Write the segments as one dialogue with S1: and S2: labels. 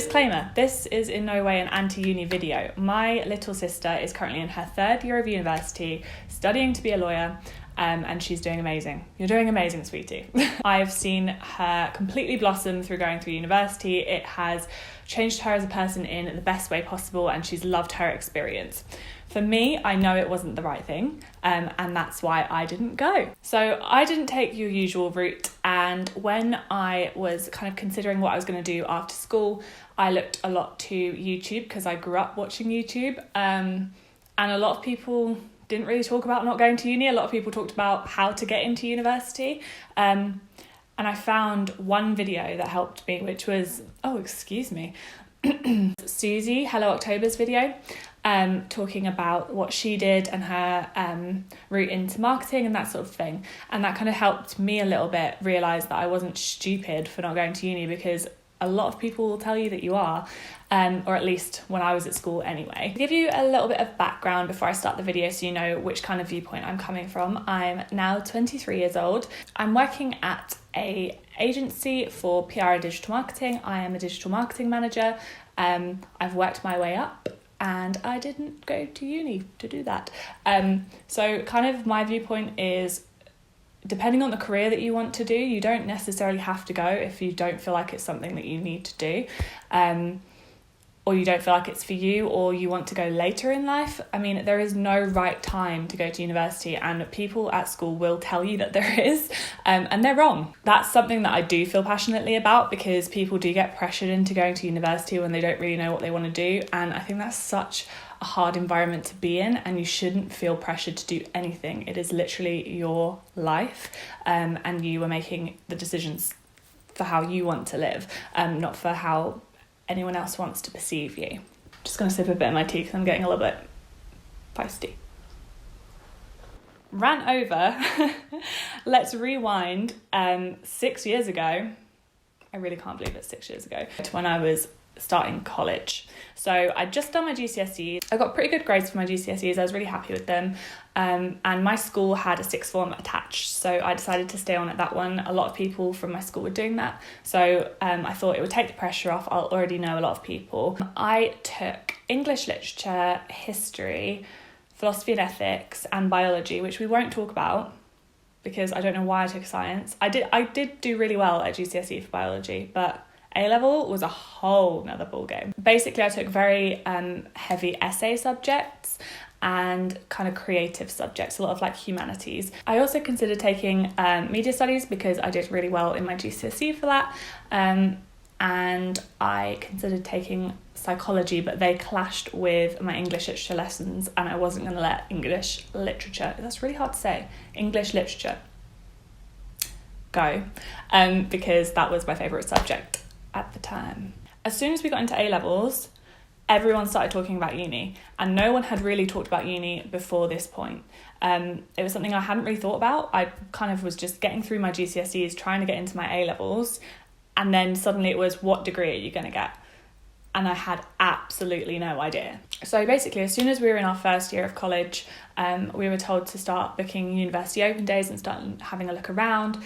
S1: Disclaimer, this is in no way an anti-uni video. My little sister is currently in her third year of university, studying to be a lawyer, and she's doing amazing. You're doing amazing, sweetie. I've seen her completely blossom through going through university. It has changed her as a person in the best way possible, and she's loved her experience. For me, I know it wasn't the right thing, and that's why I didn't go. So I didn't take your usual route, and when I was kind of considering what I was going to do after school, I looked a lot to YouTube because I grew up watching YouTube, and a lot of people didn't really talk about not going to uni. A lot of people talked about how to get into university, and I found one video that helped me, which was, Susie, Hello October's video, talking about what she did and her route into marketing and that sort of thing. And that kind of helped me a little bit realise that I wasn't stupid for not going to uni, because a lot of people will tell you that you are, or at least when I was at school anyway. To give you a little bit of background before I start the video so you know which kind of viewpoint I'm coming from, I'm now 23 years old. I'm working at a agency for PR and digital marketing. I am a digital marketing manager. I've worked my way up, and I didn't go to uni to do that. So kind of my viewpoint is, depending on the career that you want to do, you don't necessarily have to go if you don't feel like it's something that you need to do, or you don't feel like it's for you, or you want to go later in life. I mean, there is no right time to go to university, and people at school will tell you that there is, and they're wrong. That's something that I do feel passionately about, because people do get pressured into going to university when they don't really know what they want to do, and I think that's such a hard environment to be in, and you shouldn't feel pressured to do anything. It is literally your life, and you are making the decisions for how you want to live, not for how anyone else wants to perceive you. Just going to sip a bit of my tea because I'm getting a little bit feisty. Ran over. Let's rewind 6 years ago. I really can't believe it's 6 years ago, to when I was starting college. So I'd just done my GCSEs. I got pretty good grades for my GCSEs. I was really happy with them. And my school had a sixth form attached, so I decided to stay on at that one. A lot of people from my school were doing that, so I thought it would take the pressure off. I'll already know a lot of people. I took English literature, history, philosophy and ethics, and biology, which we won't talk about because I don't know why I took science. I did do really well at GCSE for biology, but A-level was a whole nother ballgame. Basically, I took very heavy essay subjects and kind of creative subjects, a lot of like humanities. I also considered taking media studies because I did really well in my GCSE for that. And I considered taking psychology, but they clashed with my English literature lessons, and I wasn't going to let English literature, that's really hard to say, English literature go, because that was my favourite subject at the time. As soon as we got into A-levels, everyone started talking about uni, and no one had really talked about uni before this point. It was something I hadn't really thought about. I kind of was just getting through my GCSEs, trying to get into my A-levels, and then suddenly it was, what degree are you going to get? And I had absolutely no idea. So basically, as soon as we were in our first year of college, we were told to start booking university open days and start having a look around,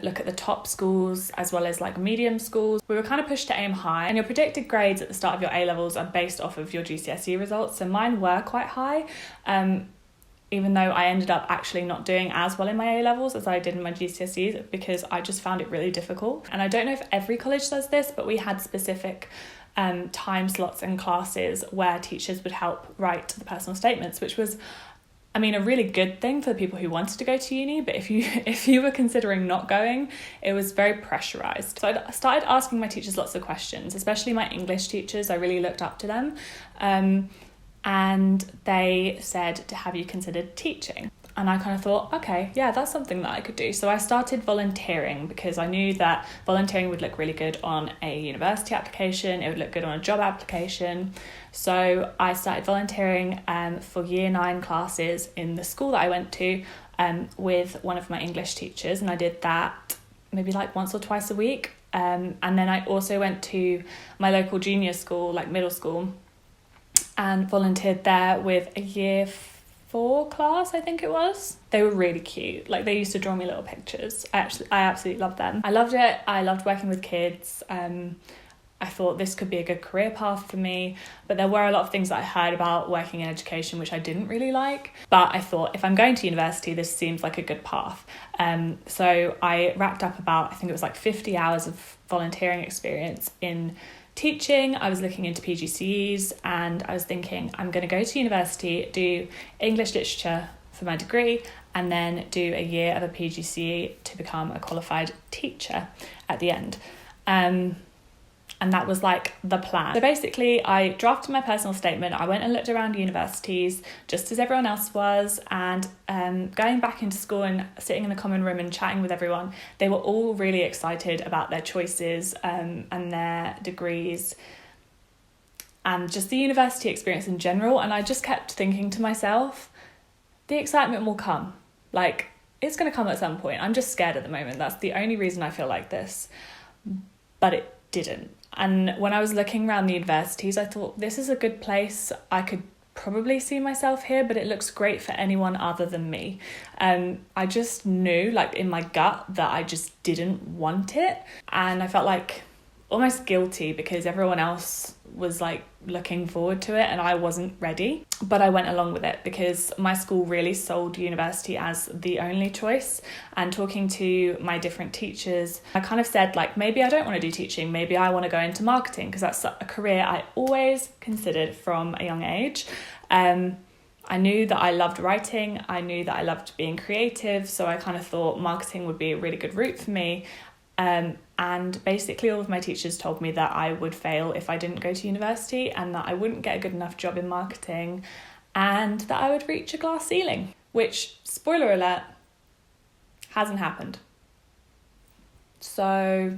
S1: look at the top schools as well as like medium schools. We were kind of pushed to aim high, and your predicted grades at the start of your A-levels are based off of your GCSE results. So mine were quite high, even though I ended up actually not doing as well in my A-levels as I did in my GCSEs, because I just found it really difficult. And I don't know if every college does this, but we had specific time slots and classes where teachers would help write the personal statements, which was, I mean, a really good thing for the people who wanted to go to uni, but if you were considering not going, it was very pressurized. So I started asking my teachers lots of questions, especially my English teachers. I really looked up to them, and they said, have you considered teaching? And I kind of thought, okay, yeah, that's something that I could do. So I started volunteering because I knew that volunteering would look really good on a university application. It would look good on a job application. So I started volunteering for year 9 classes in the school that I went to with one of my English teachers. And I did that maybe like once or twice a week. And then I also went to my local junior school, like middle school, and volunteered there with a year 4 class, I think it was. They were really cute. Like, they used to draw me little pictures. I absolutely loved them. I loved it. I loved working with kids. I I thought this could be a good career path for me, but there were a lot of things that I heard about working in education which I didn't really like. But I thought, if I'm going to university, this seems like a good path. So I racked up about, I think it was like 50 hours of volunteering experience in teaching. I was looking into PGCEs, and I was thinking, I'm going to go to university, do English literature for my degree, and then do a year of a PGCE to become a qualified teacher at the end. And that was like the plan. So basically, I drafted my personal statement. I went and looked around universities, just as everyone else was, and going back into school and sitting in the common room and chatting with everyone, they were all really excited about their choices and their degrees and just the university experience in general. And I just kept thinking to myself, the excitement will come. Like, it's going to come at some point. I'm just scared at the moment. That's the only reason I feel like this. But it didn't. And when I was looking around the universities, I thought, this is a good place. I could probably see myself here, but it looks great for anyone other than me. I just knew, like, in my gut, that I just didn't want it. And I felt like almost guilty because everyone else was like looking forward to it and I wasn't ready. But I went along with it because my school really sold university as the only choice. And talking to my different teachers, I kind of said, like, maybe I don't want to do teaching, maybe I want to go into marketing, because that's a career I always considered from a young age. I knew that I loved writing, I knew that I loved being creative, so I kind of thought marketing would be a really good route for me. And basically all of my teachers told me that I would fail if I didn't go to university, and that I wouldn't get a good enough job in marketing, and that I would reach a glass ceiling, which, spoiler alert, hasn't happened. So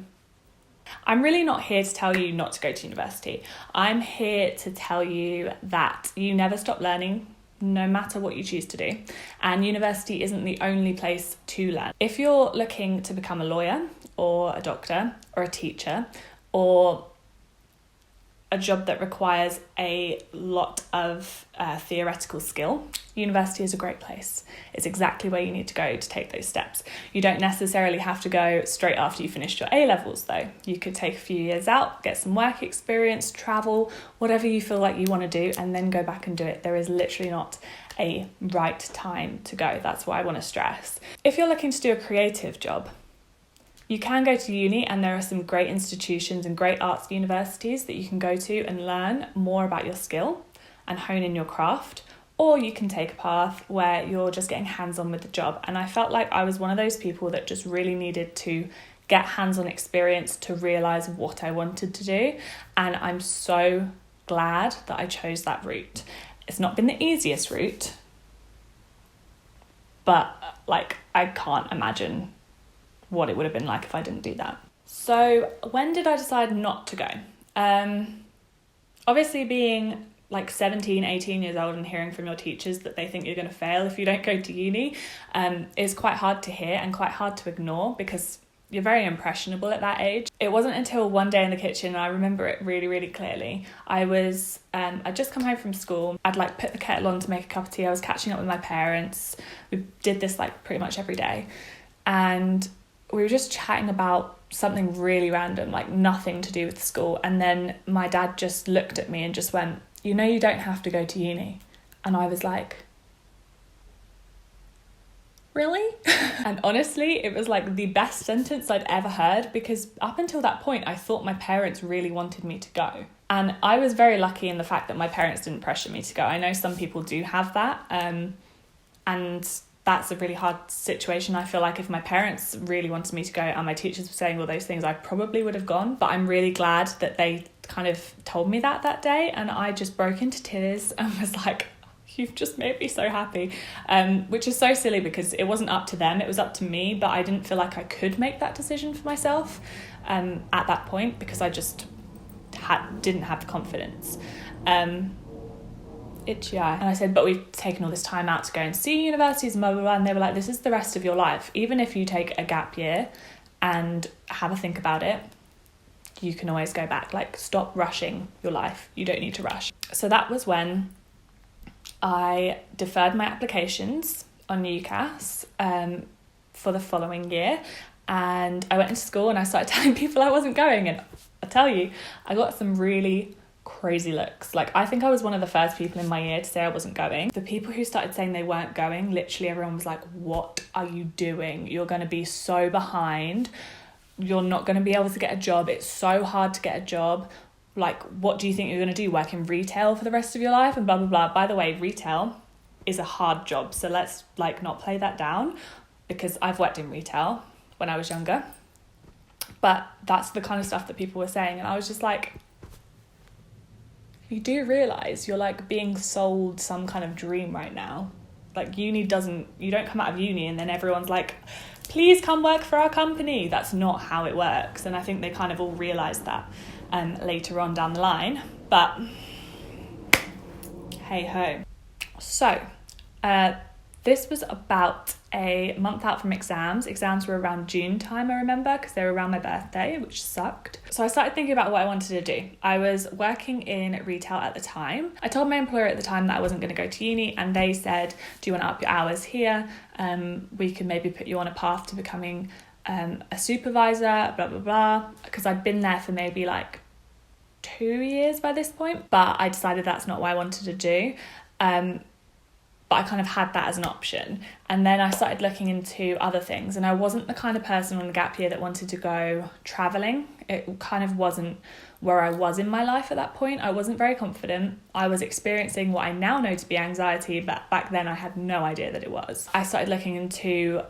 S1: I'm really not here to tell you not to go to university. I'm here to tell you that you never stop learning, no matter what you choose to do. And university isn't the only place to learn. If you're looking to become a lawyer or a doctor or a teacher or a job that requires a lot of theoretical skill, university is a great place. It's exactly where you need to go to take those steps. You don't necessarily have to go straight after you finished your A-levels though. You could take a few years out, get some work experience, travel, whatever you feel like you want to do, and then go back and do it. There is literally not a right time to go. That's what I want to stress. If you're looking to do a creative job, you can go to uni, and there are some great institutions and great arts universities that you can go to and learn more about your skill and hone in your craft. Or you can take a path where you're just getting hands-on with the job. And I felt like I was one of those people that just really needed to get hands-on experience to realise what I wanted to do. And I'm so glad that I chose that route. It's not been the easiest route, but like, I can't imagine what it would have been like if I didn't do that. So when did I decide not to go? Obviously, being like 17, 18 years old and hearing from your teachers that they think you're going to fail if you don't go to uni is quite hard to hear and quite hard to ignore, because you're very impressionable at that age. It wasn't until one day in the kitchen, and I remember it really, really clearly. I'd just come home from school. I'd like put the kettle on to make a cup of tea. I was catching up with my parents. We did this like pretty much every day. And we were just chatting about something really random, like nothing to do with school. And then my dad just looked at me and just went, "You know, you don't have to go to uni." And I was like, really? And honestly, it was like the best sentence I'd ever heard, because up until that point, I thought my parents really wanted me to go. And I was very lucky in the fact that my parents didn't pressure me to go. I know some people do have that. And that's a really hard situation. I feel like if my parents really wanted me to go and my teachers were saying all those things, I probably would have gone. But I'm really glad that they kind of told me that day, and I just broke into tears and was like, "You've just made me so happy," which is so silly because it wasn't up to them, it was up to me. But I didn't feel like I could make that decision for myself at that point, because I just didn't have the confidence. And I said, "But we've taken all this time out to go and see universities and blah, blah, blah." And they were like, "This is the rest of your life. Even if you take a gap year and have a think about it, you can always go back. Like, stop rushing your life. You don't need to rush." So that was when I deferred my applications on UCAS for the following year. And I went into school and I started telling people I wasn't going. And I tell you, I got some really crazy looks. Like, I think I was one of the first people in my year to say I wasn't going. The people who started saying they weren't going, literally everyone was like, what are you doing? You're going to be so behind. You're not going to be able to get a job. It's so hard to get a job. Like, what do you think you're going to do? Work in retail for the rest of your life? And blah, blah, blah. By the way, retail is a hard job. So let's like not play that down, because I've worked in retail when I was younger. But that's the kind of stuff that people were saying. And I was just like, you do realise you're like being sold some kind of dream right now. Like, you don't come out of uni and then everyone's like, please come work for our company. That's not how it works. And I think they kind of all realised that later on down the line. But hey ho. So this was about a month out from exams. Exams were around June time, I remember, because they were around my birthday, which sucked. So I started thinking about what I wanted to do. I was working in retail at the time. I told my employer at the time that I wasn't going to go to uni, and they said, do you want to up your hours here? We can maybe put you on a path to becoming a supervisor, blah, blah, blah. Because I'd been there for maybe like 2 years by this point, but I decided that's not what I wanted to do. But I kind of had that as an option. And then I started looking into other things, and I wasn't the kind of person on the gap year that wanted to go travelling. It kind of wasn't where I was in my life at that point. I wasn't very confident. I was experiencing what I now know to be anxiety, but back then I had no idea that it was. I started looking into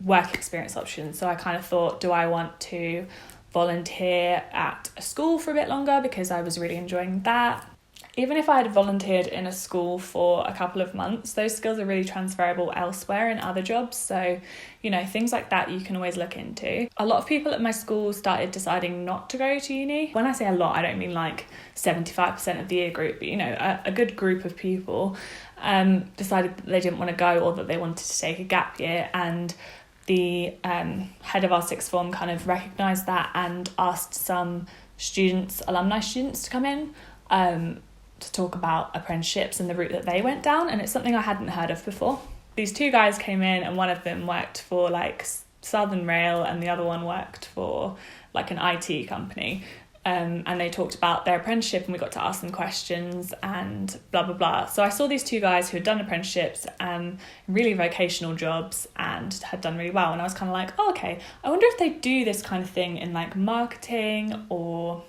S1: work experience options. So I kind of thought, do I want to volunteer at a school for a bit longer, because I was really enjoying that. Even if I had volunteered in a school for a couple of months, those skills are really transferable elsewhere in other jobs. So, things like that you can always look into. A lot of people at my school started deciding not to go to uni. When I say a lot, I don't mean like 75% of the year group, but a good group of people decided that they didn't want to go, or that they wanted to take a gap year. And the head of our sixth form kind of recognised that and asked some alumni students to come in to talk about apprenticeships and the route that they went down. And it's something I hadn't heard of before. These two guys came in, and one of them worked for like Southern Rail and the other one worked for like an IT company. And they talked about their apprenticeship, and we got to ask them questions and blah, blah, blah. So I saw these two guys who had done apprenticeships, really vocational jobs, and had done really well. And I was kind of like, oh, okay, I wonder if they do this kind of thing in like marketing, or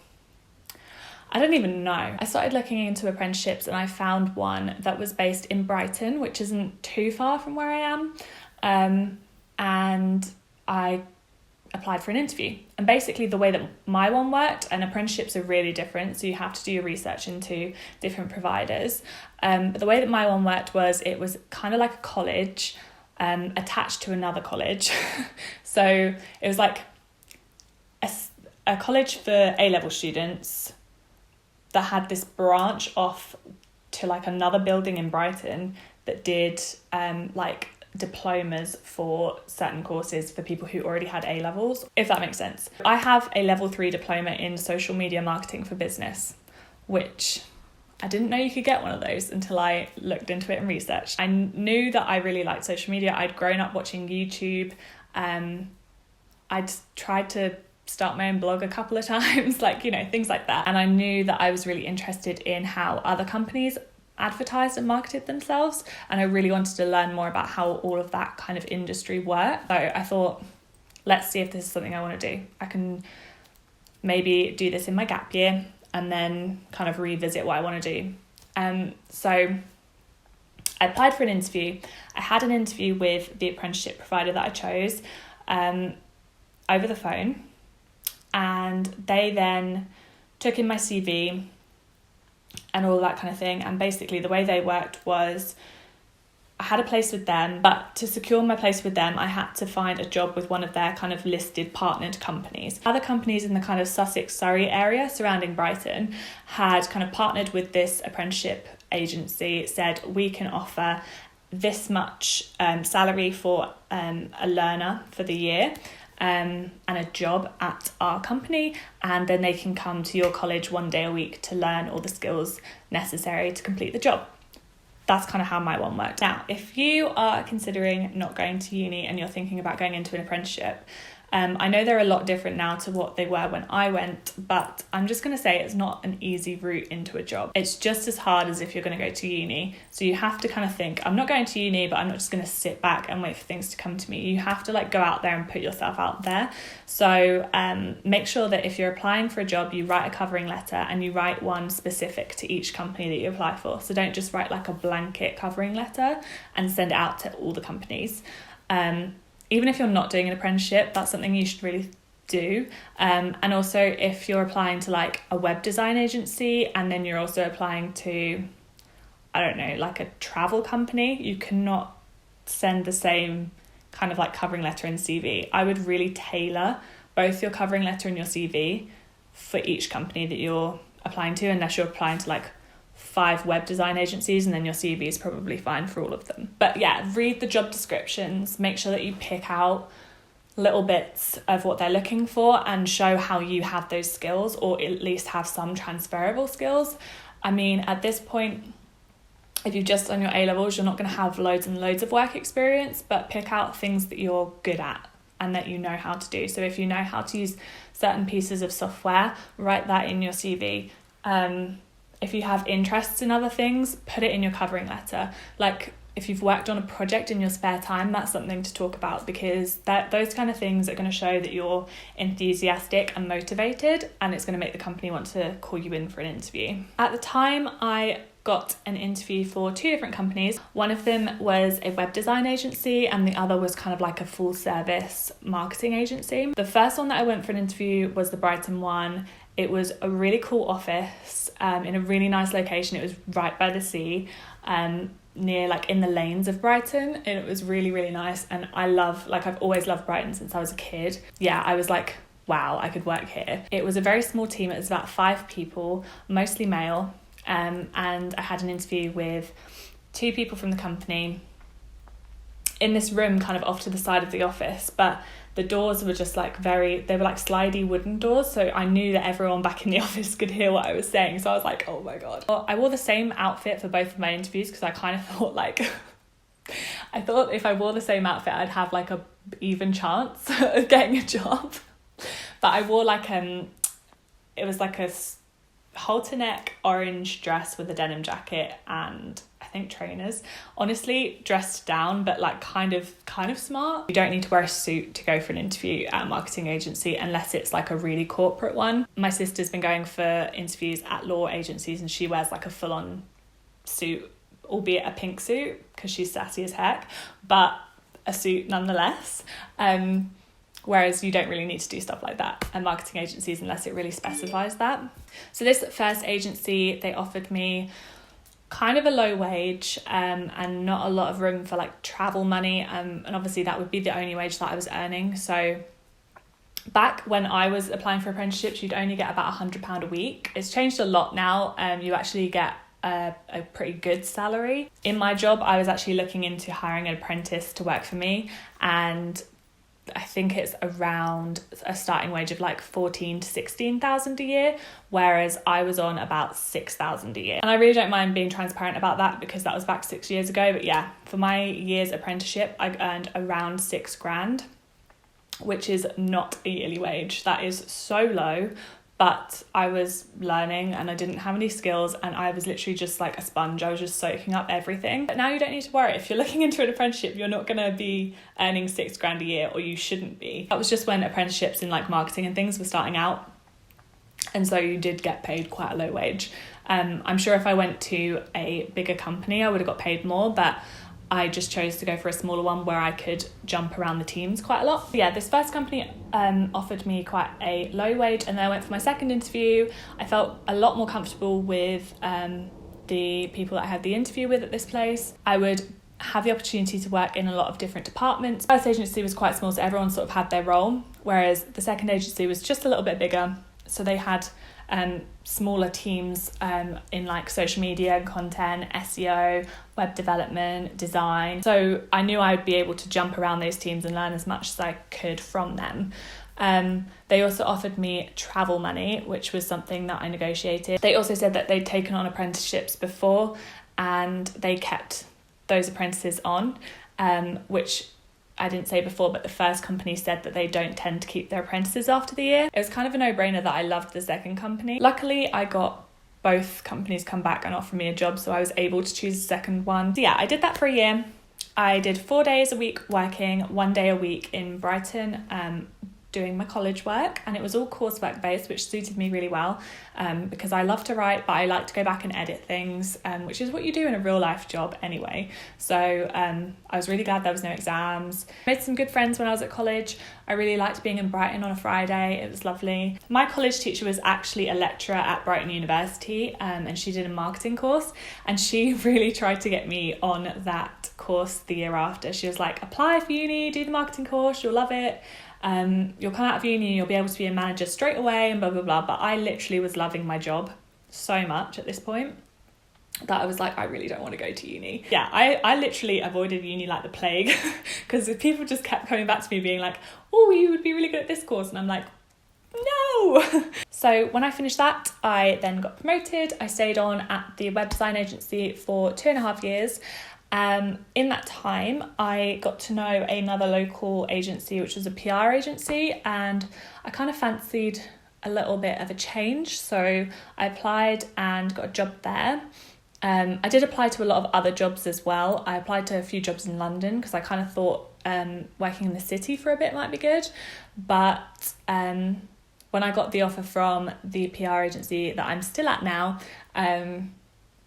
S1: I don't even know. I started looking into apprenticeships, and I found one that was based in Brighton, which isn't too far from where I am. And I applied for an interview. And basically the way that my one worked, and apprenticeships are really different, so you have to do your research into different providers. But the way that my one worked was, it was kind of like a college attached to another college. So it was like a college for A-level students that had this branch off to like another building in Brighton that did like diplomas for certain courses for people who already had A-levels, if that makes sense. I have a level 3 diploma in social media marketing for business, which I didn't know you could get one of those until I looked into it and researched. I knew that I really liked social media. I'd grown up watching YouTube. I'd tried to start my own blog a couple of times, things like that. And I knew that I was really interested in how other companies advertised and marketed themselves, and I really wanted to learn more about how all of that kind of industry worked. So I thought, let's see if this is something I want to do. I can maybe do this in my gap year and then kind of revisit what I want to do. So I applied for an interview. I had an interview with the apprenticeship provider that I chose over the phone, and they then took in my CV and all that kind of thing. And basically the way they worked was, I had a place with them, but to secure my place with them, I had to find a job with one of their kind of listed partnered companies. Other companies in the kind of Sussex, Surrey area surrounding Brighton had kind of partnered with this apprenticeship agency, said, we can offer this much salary for a learner for the year, and a job at our company, and then they can come to your college 1 day a week to learn all the skills necessary to complete the job. That's kind of how my one worked. Now, if you are considering not going to uni and you're thinking about going into an apprenticeship, I know they're a lot different now to what they were when I went, but I'm just going to say it's not an easy route into a job. It's just as hard as if you're going to go to uni. So you have to kind of think, I'm not going to uni, but I'm not just going to sit back and wait for things to come to me. You have to go out there and put yourself out there. So make sure that if you're applying for a job, you write a covering letter and you write one specific to each company that you apply for. So don't just write a blanket covering letter and send it out to all the companies. Even if you're not doing an apprenticeship, that's something you should really do. And also if you're applying to a web design agency and then you're also applying to, I don't know, a travel company, you cannot send the same kind of covering letter and CV. I would really tailor both your covering letter and your CV for each company that you're applying to, unless you're applying to 5 web design agencies, and then your CV is probably fine for all of them. But yeah, read the job descriptions, make sure that you pick out little bits of what they're looking for and show how you have those skills, or at least have some transferable skills. I mean, at this point, if you've just done your A-levels, you're not going to have loads and loads of work experience, but pick out things that you're good at and that you know how to do. So if you know how to use certain pieces of software, write that in your CV. If you have interests in other things, put it in your covering letter. If you've worked on a project in your spare time, that's something to talk about, because those kind of things are going to show that you're enthusiastic and motivated, and it's going to make the company want to call you in for an interview. At the time, I got an interview for 2 different companies. One of them was a web design agency and the other was kind of a full service marketing agency. The first one that I went for an interview was the Brighton one. It was a really cool office in a really nice location. It was right by the sea, near in the lanes of Brighton, and it was really, really nice. And I love, I've always loved Brighton since I was a kid. Yeah, I was wow, I could work here. It was a very small team. It was about 5 people, mostly male. And I had an interview with 2 people from the company in this room kind of off to the side of the office, but the doors were just they were slidey wooden doors, so I knew that everyone back in the office could hear what I was saying. So I was oh my god. Well, I wore the same outfit for both of my interviews because I kind of thought I thought if I wore the same outfit I'd have a even chance of getting a job. But I wore it was a halter neck orange dress with a denim jacket and I think trainers. Honestly, dressed down, but kind of smart. You don't need to wear a suit to go for an interview at a marketing agency unless it's a really corporate one. My sister's been going for interviews at law agencies and she wears a full-on suit, albeit a pink suit because she's sassy as heck, but a suit nonetheless. Whereas you don't really need to do stuff like that at marketing agencies unless it really specifies that. So this first agency, they offered me kind of a low wage and not a lot of room for travel money. And obviously that would be the only wage that I was earning. So back when I was applying for apprenticeships, you'd only get about £100 a week. It's changed a lot now. You actually get a pretty good salary. In my job, I was actually looking into hiring an apprentice to work for me, and I think it's around a starting wage of 14 to 16,000 a year, whereas I was on about 6,000 a year. And I really don't mind being transparent about that because that was back 6 years ago. But yeah, for my year's apprenticeship, I earned around £6,000, which is not a yearly wage. That is so low. But I was learning and I didn't have any skills and I was literally just a sponge. I was just soaking up everything. But now you don't need to worry. If you're looking into an apprenticeship, you're not going to be earning £6,000 a year, or you shouldn't be. That was just when apprenticeships in marketing and things were starting out. And so you did get paid quite a low wage. I'm sure if I went to a bigger company, I would have got paid more, but I just chose to go for a smaller one where I could jump around the teams quite a lot. But yeah, this first company offered me quite a low wage, and then I went for my second interview. I felt a lot more comfortable with the people that I had the interview with at this place. I would have the opportunity to work in a lot of different departments. The first agency was quite small, so everyone sort of had their role, whereas the second agency was just a little bit bigger. So they had smaller teams in social media and content, SEO, web development, design. So I knew I would be able to jump around those teams and learn as much as I could from them. They also offered me travel money, which was something that I negotiated. They also said that they'd taken on apprenticeships before and they kept those apprentices on, which I didn't say before, but the first company said that they don't tend to keep their apprentices after the year. It was kind of a no-brainer that I loved the second company. Luckily, I got both companies come back and offer me a job, so I was able to choose the second one. So yeah, I did that for a year. I did 4 days a week working, 1 day a week in Brighton, doing my college work, and it was all coursework based, which suited me really well, because I love to write, but I like to go back and edit things, which is what you do in a real life job anyway. So I was really glad there was no exams. Made some good friends when I was at college. I really liked being in Brighton on a Friday. It was lovely. My college teacher was actually a lecturer at Brighton University, and she did a marketing course, and she really tried to get me on that course the year after. She was like, apply for uni, do the marketing course, you'll love it. You'll come out of uni and you'll be able to be a manager straight away and blah, blah, blah. But I literally was loving my job so much at this point that I was like, I really don't want to go to uni. Yeah, I literally avoided uni like the plague because people just kept coming back to me being like, oh, you would be really good at this course. And I'm like, no. So when I finished that, I then got promoted. I stayed on at the web design agency for 2.5 years. In that time, I got to know another local agency, which was a PR agency, and I kind of fancied a little bit of a change. So I applied and got a job there. I did apply to a lot of other jobs as well. I applied to a few jobs in London because I kind of thought working in the city for a bit might be good. But when I got the offer from the PR agency that I'm still at now, I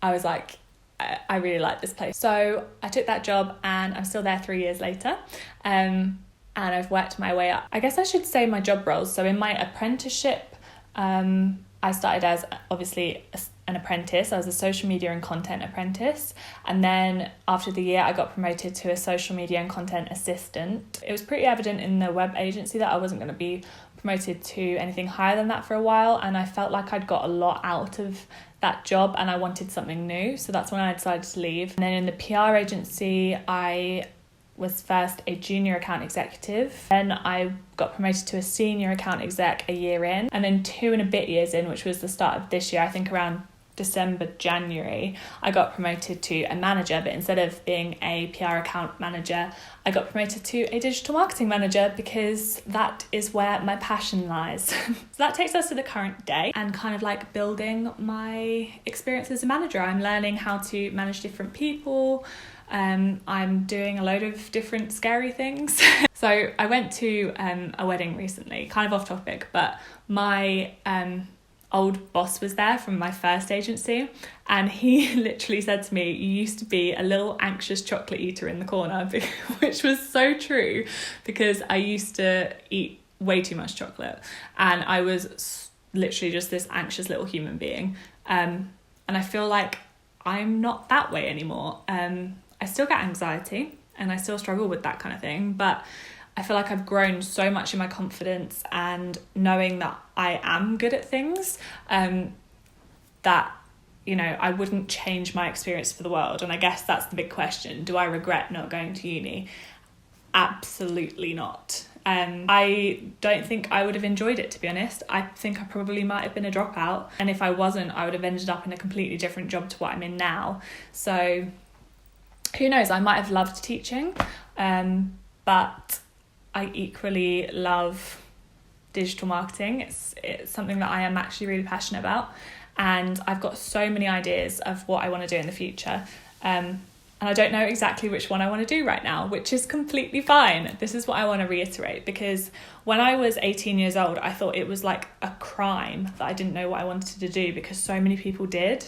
S1: was like, I really like this place. So I took that job and I'm still there 3 years later. And I've worked my way up. I guess I should say my job roles. So in my apprenticeship, I started as obviously an apprentice. I was a social media and content apprentice. And then after the year, I got promoted to a social media and content assistant. It was pretty evident in the web agency that I wasn't going to be promoted to anything higher than that for a while. And I felt like I'd got a lot out of that job and I wanted something new. So that's when I decided to leave. And then in the PR agency, I was first a junior account executive. Then I got promoted to a senior account exec a year in. And then 2 and a bit years in, which was the start of this year, I think around December, January, I got promoted to a manager, but instead of being a PR account manager, I got promoted to a digital marketing manager because that is where my passion lies. So that takes us to the current day and kind of like building my experience as a manager. I'm learning how to manage different people. I'm doing a load of different scary things. So I went to a wedding recently, kind of off topic, but my old boss was there from my first agency, and he literally said to me, you used to be a little anxious chocolate eater in the corner, which was so true because I used to eat way too much chocolate and I was literally just this anxious little human being, and I feel like I'm not that way anymore. I still get anxiety and I still struggle with that kind of thing, but I feel like I've grown so much in my confidence and knowing that I am good at things, that, you know, I wouldn't change my experience for the world. And I guess that's the big question. Do I regret not going to uni? Absolutely not. I don't think I would have enjoyed it, to be honest. I think I probably might have been a dropout. And if I wasn't, I would have ended up in a completely different job to what I'm in now. So who knows? I might have loved teaching, but I equally love digital marketing. It's something that I am actually really passionate about, and I've got so many ideas of what I want to do in the future, and I don't know exactly which one I want to do right now, which is completely fine. This is what I want to reiterate, because when I was 18 years old, I thought it was like a crime that I didn't know what I wanted to do because so many people did.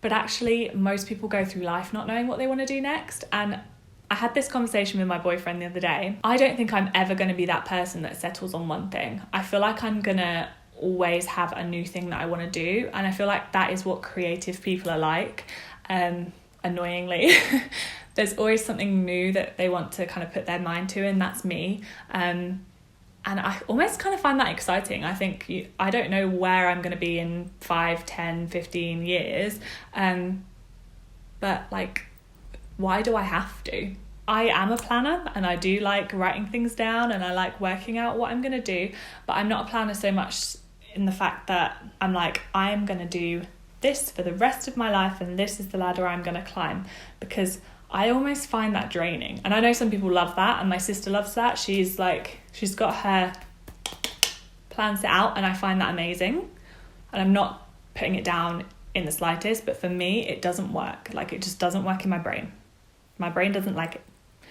S1: But actually, most people go through life not knowing what they want to do next. And I had this conversation with my boyfriend the other day. I don't think I'm ever going to be that person that settles on one thing. I feel like I'm going to always have a new thing that I want to do. And I feel like that is what creative people are like, annoyingly. There's always something new that they want to kind of put their mind to, and that's me. And I almost kind of find that exciting. I think I don't know where I'm going to be in 5, 10, 15 years. But like, why do I have to? I am a planner and I do like writing things down and I like working out what I'm going to do. But I'm not a planner so much in the fact that I'm like, I'm going to do this for the rest of my life and this is the ladder I'm going to climb. Because I almost find that draining. And I know some people love that, and my sister loves that. She's got her plans set out, and I find that amazing. And I'm not putting it down in the slightest, but for me, it doesn't work. Like, it just doesn't work in my brain. My brain doesn't like it.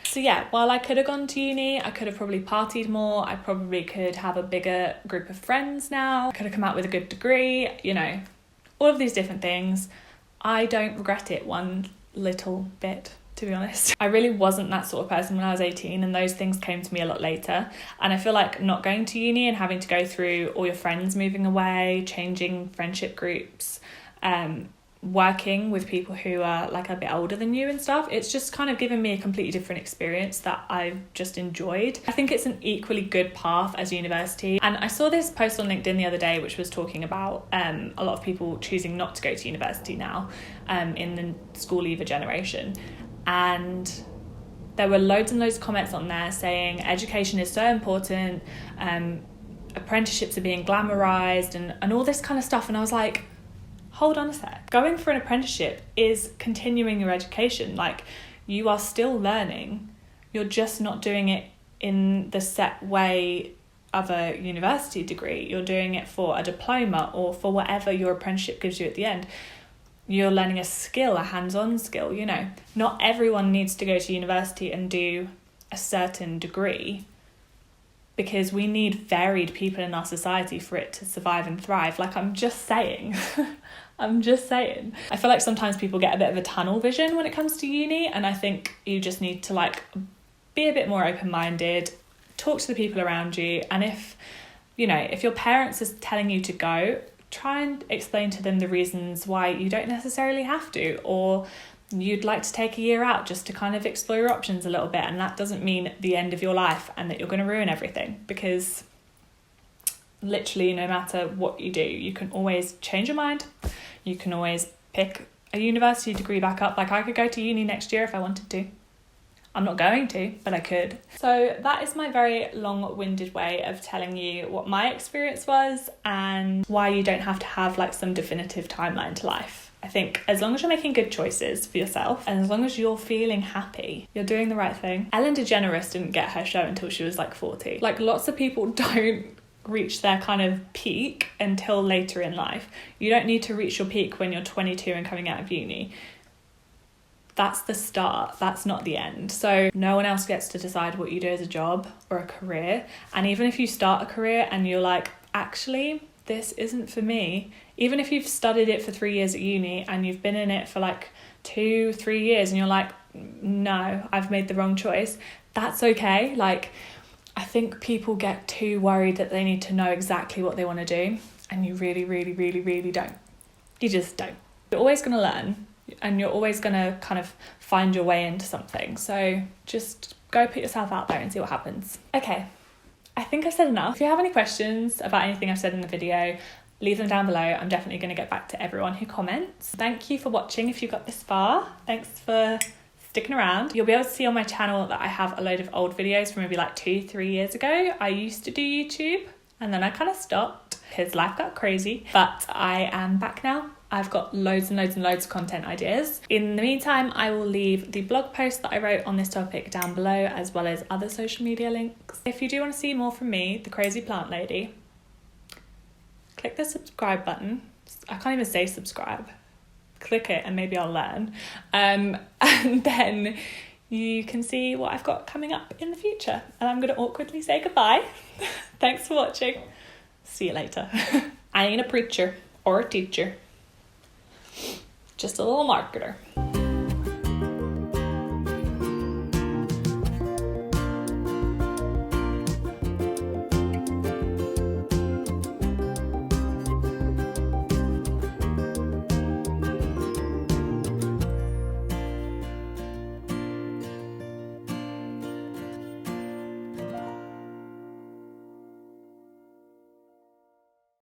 S1: So yeah, while I could have gone to uni, I could have probably partied more. I probably could have a bigger group of friends now. I could have come out with a good degree, all of these different things. I don't regret it one little bit, to be honest. I really wasn't that sort of person when I was 18, and those things came to me a lot later. And I feel like not going to uni and having to go through all your friends moving away, changing friendship groups, working with people who are like a bit older than you and stuff, it's just kind of given me a completely different experience that I've just enjoyed. I think it's an equally good path as university. And I saw this post on LinkedIn the other day which was talking about a lot of people choosing not to go to university now in the school leaver generation. And there were loads and loads of comments on there saying education is so important, apprenticeships are being glamorized and all this kind of stuff. And I was like, hold on a sec. Going for an apprenticeship is continuing your education. Like, you are still learning. You're just not doing it in the set way of a university degree. You're doing it for a diploma or for whatever your apprenticeship gives you at the end. You're learning a skill, a hands-on skill, Not everyone needs to go to university and do a certain degree, because we need varied people in our society for it to survive and thrive. Like, I'm just saying. I feel like sometimes people get a bit of a tunnel vision when it comes to uni, and I think you just need to be a bit more open-minded, talk to the people around you, and if your parents are telling you to go, try and explain to them the reasons why you don't necessarily have to, or you'd like to take a year out just to kind of explore your options a little bit, and that doesn't mean the end of your life and that you're going to ruin everything, because literally no matter what you do, you can always change your mind. You can always pick a university degree back up. Like, I could go to uni next year if I wanted to. I'm not going to, but I could. So that is my very long-winded way of telling you what my experience was and why you don't have to have some definitive timeline to life. I think as long as you're making good choices for yourself and as long as you're feeling happy, you're doing the right thing. Ellen DeGeneres didn't get her show until she was 40. Lots of people don't reach their kind of peak until later in life. You don't need to reach your peak when you're 22 and coming out of uni. That's the start, that's not the end. So no one else gets to decide what you do as a job or a career. And even if you start a career and you're like, actually, this isn't for me, even if you've studied it for 3 years at uni and you've been in it for 2-3 years and you're like, no, I've made the wrong choice, that's okay. I think people get too worried that they need to know exactly what they want to do, and you really, really, really, really don't. You just don't. You're always going to learn, and you're always going to kind of find your way into something. So just go put yourself out there and see what happens. Okay, I think I've said enough. If you have any questions about anything I've said in the video, leave them down below. I'm definitely going to get back to everyone who comments. Thank you for watching if you got this far. Thanks for sticking around. You'll be able to see on my channel that I have a load of old videos from maybe 2-3 years ago. I used to do YouTube and then I kind of stopped because life got crazy, but I am back now. I've got loads and loads and loads of content ideas. In the meantime, I will leave the blog post that I wrote on this topic down below, as well as other social media links. If you do want to see more from me, the crazy plant lady, click the subscribe button. I can't even say subscribe. Click it and maybe I'll learn. And then you can see what I've got coming up in the future. And I'm going to awkwardly say goodbye. Thanks for watching. See you later. I ain't a preacher or a teacher. Just a little marketer.